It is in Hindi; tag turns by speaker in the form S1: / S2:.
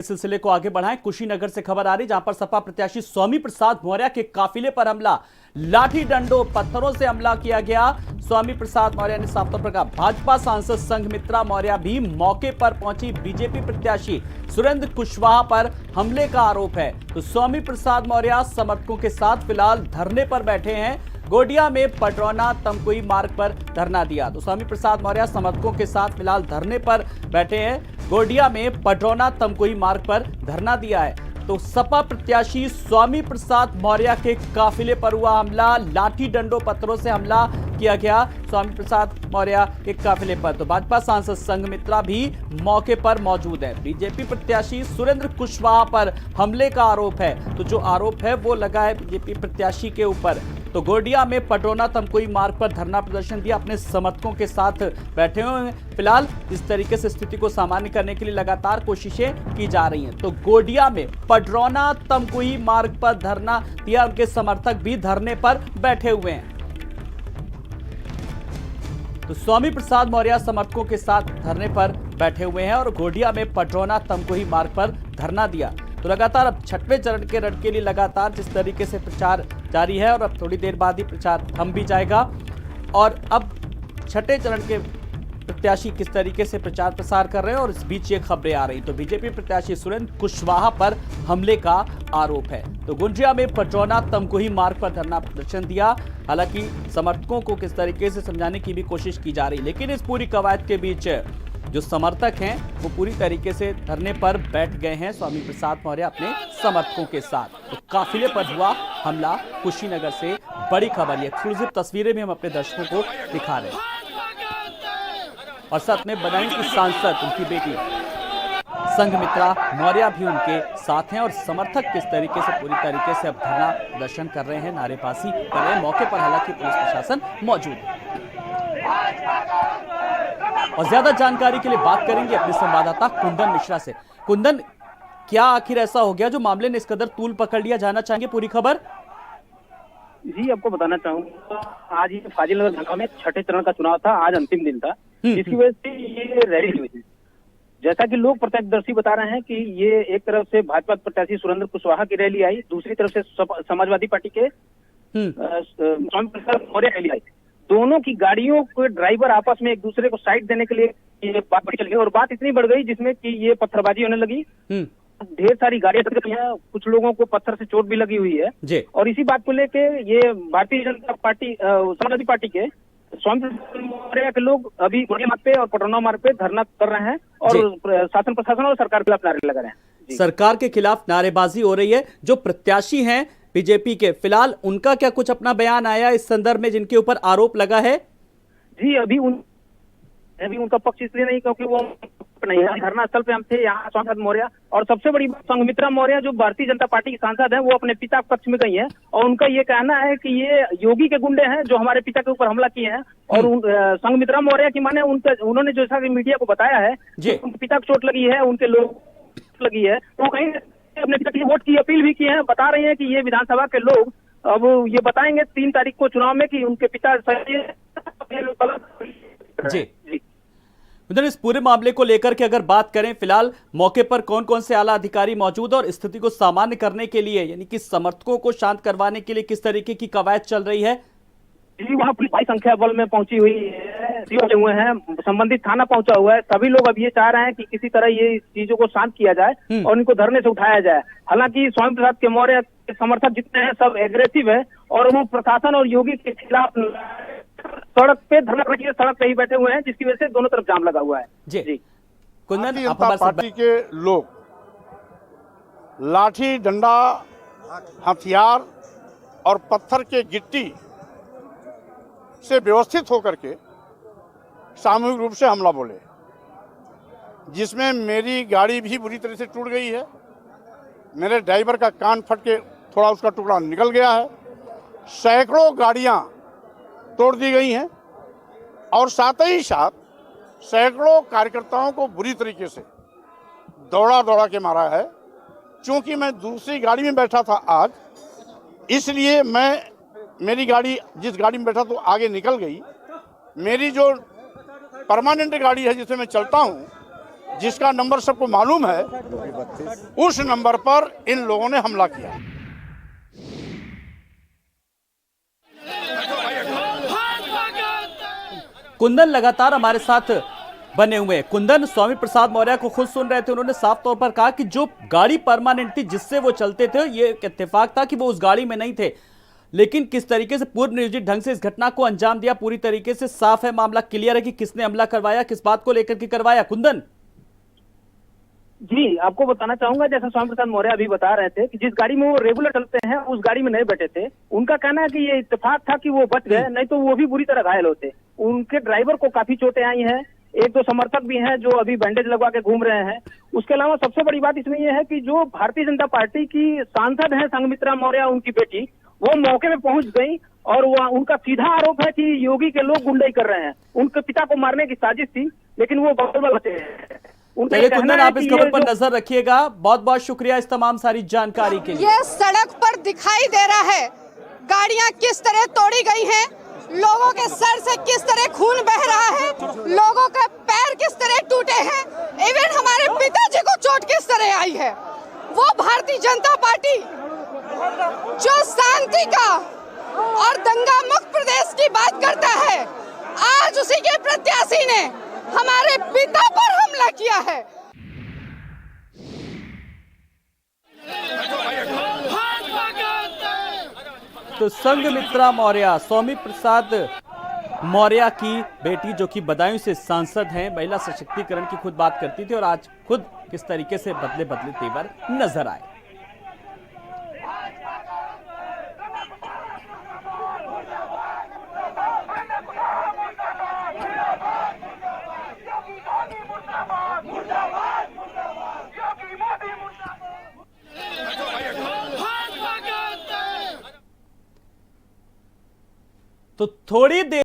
S1: सिलसिले को आगे बढ़ाएं। कुशीनगर से खबर आ रही जहां पर सपा प्रत्याशी स्वामी प्रसाद मौर्य के काफिले पर हमला, लाठी डंडों पत्थरों से हमला किया गया। स्वामी प्रसाद मौर्य ने साफ तौर पर कहा। भाजपा सांसद संघमित्रा मौर्य भी मौके पर पहुंची। बीजेपी प्रत्याशी सुरेंद्र कुशवाहा पर हमले का आरोप है। तो स्वामी प्रसाद मौर्य समर्थकों के साथ फिलहाल धरने पर बैठे हैं। गोडिया में पटरौना तमकुई मार्ग पर धरना दिया। तो स्वामी प्रसाद मौर्य समर्थकों के साथ फिलहाल धरने पर बैठे हैं। गोडिया में पटरौना तमकुई मार्ग पर धरना दिया है। तो सपा प्रत्याशी स्वामी प्रसाद मौर्य के काफिले पर हुआ हमला, लाठी डंडों पत्थरों से हमला किया गया स्वामी प्रसाद मौर्य के काफिले पर। तो भाजपा सांसद संघमित्रा भी मौके पर मौजूद है। बीजेपी प्रत्याशी सुरेंद्र कुशवाहा पर हमले का आरोप है। तो जो आरोप है वो लगा है बीजेपी प्रत्याशी के ऊपर। तो गोडिया में पटरौना तमकुई मार्ग पर धरना प्रदर्शन दिया, अपने समर्थकों के साथ बैठे हुए हैं। फिलहाल इस तरीके से स्थिति को सामान्य करने के लिए लगातार कोशिशें की जा रही हैं। तो गोडिया में पटरौना तमकुई मार्ग पर धरना दिया, उनके समर्थक भी धरने पर बैठे हुए हैं। तो स्वामी प्रसाद मौर्य समर्थकों के साथ धरने पर बैठे हुए हैं और गोडिया में पटरौना तमकुई मार्ग पर धरना दिया। तो लगातार अब छठवें चरण के रण के लिए लगातार जिस तरीके से प्रचार जारी है और अब थोड़ी देर बाद ही प्रचार थम भी जाएगा। और अब छठे चरण के प्रत्याशी किस तरीके से प्रचार प्रसार कर रहे हैं और इस बीच ये खबरें आ रही। तो बीजेपी प्रत्याशी सुरेंद्र कुशवाहा पर हमले का आरोप है। तो गुंजिया में पटरौना तमकुही मार्ग पर धरना प्रदर्शन दिया। हालांकि समर्थकों को किस तरीके से समझाने की भी कोशिश की जा रही, लेकिन इस पूरी कवायद के बीच जो समर्थक हैं वो पूरी तरीके से धरने पर बैठ गए हैं स्वामी प्रसाद मौर्य अपने समर्थकों के साथ। तो काफिले पर हुआ हमला, कुशीनगर से बड़ी खबर। ये एक्सक्लूसिव तस्वीरें भी हम अपने दर्शकों को दिखा रहे हैं और साथ में बनाई की सांसद उनकी बेटी संघमित्रा मौर्य भी उनके साथ हैं और समर्थक किस तरीके से पूरी तरीके से अब धरना प्रदर्शन कर रहे हैं, नारेबाजी कर रहे हैं। मौके पर हालांकि पुलिस प्रशासन मौजूद है। और ज्यादा जानकारी के लिए बात करेंगे अपने संवाददाता कुंदन मिश्रा से। कुंदन, क्या आखिर ऐसा हो गया जो मामले ने इस कदर तूल पकड़ लिया, जानना चाहेंगे पूरी खबर।
S2: जी, आपको बताना चाहूंगा, आज ये फाजिलनगर जगह में छठे चरण का चुनाव था। आज अंतिम दिन था, जिसकी वजह से ये रैली हुई थी। जैसा कि लोग प्रत्यक्षदर्शी बता रहे हैं कि ये एक तरफ से भाजपा प्रत्याशी सुरेंद्र कुशवाहा की रैली आई, दूसरी तरफ से समाजवादी पार्टी के स्वामी प्रसाद मौर्य रैली आई। दोनों की गाड़ियों के ड्राइवर आपस में एक दूसरे को साइड देने के लिए ये बात बढ़ चल गई और बात इतनी बढ़ गई जिसमें कि ये पत्थरबाजी होने लगी। ढेर सारी गाड़ियां टकरा गई हैं, कुछ लोगों को पत्थर से चोट भी लगी हुई है। और इसी बात को लेके ये भारतीय जनता पार्टी समाजवादी पार्टी के स्वामी प्रसाद मौर्य के लोग अभी गोडिया मार्ग पे और पटरौना मार्ग पे धरना कर रहे हैं और शासन प्रशासन और सरकार के खिलाफ नारे लगा रहे हैं।
S1: सरकार के खिलाफ नारेबाजी हो रही है। जो प्रत्याशी हैं बीजेपी के, फिलहाल उनका क्या कुछ अपना बयान आया इस संदर्भ में जिनके ऊपर आरोप लगा है?
S2: जी, अभी उनका पक्ष इसलिए नहीं क्योंकि वो नहीं है। धरना स्थल पे हम थे, यहाँ स्वामी प्रसाद मौर्य और सबसे बड़ी बात संघमित्रा मौर्य जो भारतीय जनता पार्टी की सांसद है, वो अपने पिता पक्ष में गई है और उनका ये कहना है कि ये योगी के गुंडे हैं जो हमारे पिता के ऊपर हमला किए हैं। और संघमित्रा मौर्य की माने उन्होंने जैसा कि मीडिया को बताया है, उनके पिता को चोट लगी है, उनके लोग लगी है, तो कहीं अपने पिता के वोट की अपील भी की है। बता रहे हैं कि ये विधानसभा के लोग अब ये बताएंगे 3 तारीख को चुनाव में कि उनके पिता सही है।
S1: जी, उधर इस पूरे मामले को लेकर के अगर बात करें, फिलहाल मौके पर कौन कौन से आला अधिकारी मौजूद और स्थिति को सामान्य करने के लिए, यानी कि समर्थकों को शांत करवाने के लिए किस तरीके की कवायद चल रही है?
S2: जी, वहाँ पुलिस भारी संख्या बल में पहुंची हुई है, हुए हैं, संबंधित थाना पहुंचा हुआ है। सभी लोग अब ये चाह रहे हैं कि किसी तरह ये चीजों को शांत किया जाए और इनको धरने से उठाया जाए। हालांकि स्वामी प्रसाद के मौर्य के समर्थक जितने हैं सब एग्रेसिव है और वो प्रशासन और योगी के खिलाफ सड़क पे धरना करने के लिए सड़क पे ही बैठे हुए हैं, जिसकी वजह से दोनों तरफ जाम लगा हुआ है।
S1: जी,
S3: भारतीय जनता पार्टी के लोग लाठी डंडा हथियार और पत्थर के गिट्टी से व्यवस्थित होकर के सामूहिक रूप से हमला बोले, जिसमें मेरी गाड़ी भी बुरी तरह से टूट गई है। मेरे ड्राइवर का कान फट के थोड़ा उसका टुकड़ा निकल गया है। सैकड़ों गाड़ियां तोड़ दी गई हैं और साथ ही साथ सैकड़ों कार्यकर्ताओं को बुरी तरीके से दौड़ा के मारा है। चूंकि मैं दूसरी गाड़ी में बैठा था आज, इसलिए मेरी गाड़ी जिस गाड़ी में बैठा तो आगे निकल गई। मेरी जो परमानेंट गाड़ी है जिसमें मैं चलता हूँ जिसका नंबर सबको मालूम है, उस नंबर पर इन लोगों ने हमला किया।
S1: कुंदन लगातार हमारे साथ बने हुए हैं। कुंदन, स्वामी प्रसाद मौर्य को खुद सुन रहे थे, उन्होंने साफ तौर पर कहा कि जो गाड़ी परमानेंट थी जिससे वो चलते थे, ये एक इत्तेफाक था कि वो उस गाड़ी में नहीं थे, लेकिन किस तरीके से पूर्व नियोजित ढंग से इस घटना को अंजाम दिया, पूरी तरीके से साफ है, मामला क्लियर है कि किसने हमला करवाया, किस बात को लेकर के करवाया। कुंदन
S2: जी, आपको बताना चाहूंगा, जैसा स्वामी प्रसाद मौर्य अभी बता रहे थे कि जिस गाड़ी में वो रेगुलर चलते हैं उस गाड़ी में नहीं बैठे थे। उनका कहना है कि ये इत्तेफाक था कि वो बच गए, नहीं तो वो भी बुरी तरह घायल होते। उनके ड्राइवर को काफी चोटें आई हैं, एक दो समर्थक भी हैं जो अभी बैंडेज लगवा के घूम रहे हैं। उसके अलावा सबसे बड़ी बात इसमें यह है कि जो भारतीय जनता पार्टी की सांसद है संघमित्रा मौर्य, उनकी बेटी, वो मौके पे पहुंच गई और वो उनका सीधा आरोप है कि योगी के लोग गुंडाई कर रहे हैं। उनके पिता को मारने की साजिश थी, लेकिन वो बगल बचे हैं।
S1: चलिए कुंदन, आप इस खबर पर नजर रखिएगा। बहुत बहुत शुक्रिया इस तमाम सारी जानकारी के लिए।
S4: ये सड़क पर दिखाई दे रहा है गाड़ियां किस तरह तोड़ी गई हैं, लोगों के सर से किस तरह खून बह रहा है, लोगों के पैर किस तरह टूटे हैं, इवन हमारे पिताजी को चोट किस तरह आई है। वो भारतीय जनता पार्टी जो शांति का और दंगा मुक्त प्रदेश की बात करता है, आज उसी के प्रत्याशी ने हमारे पिता पर हमला किया है।
S1: तो संघमित्रा मौर्य, स्वामी प्रसाद मौर्य की बेटी, जो कि बदायूं से सांसद हैं, महिला सशक्तिकरण की खुद बात करती थी और आज खुद किस तरीके से बदले बदले तेवर नजर आए। तो थोड़ी देर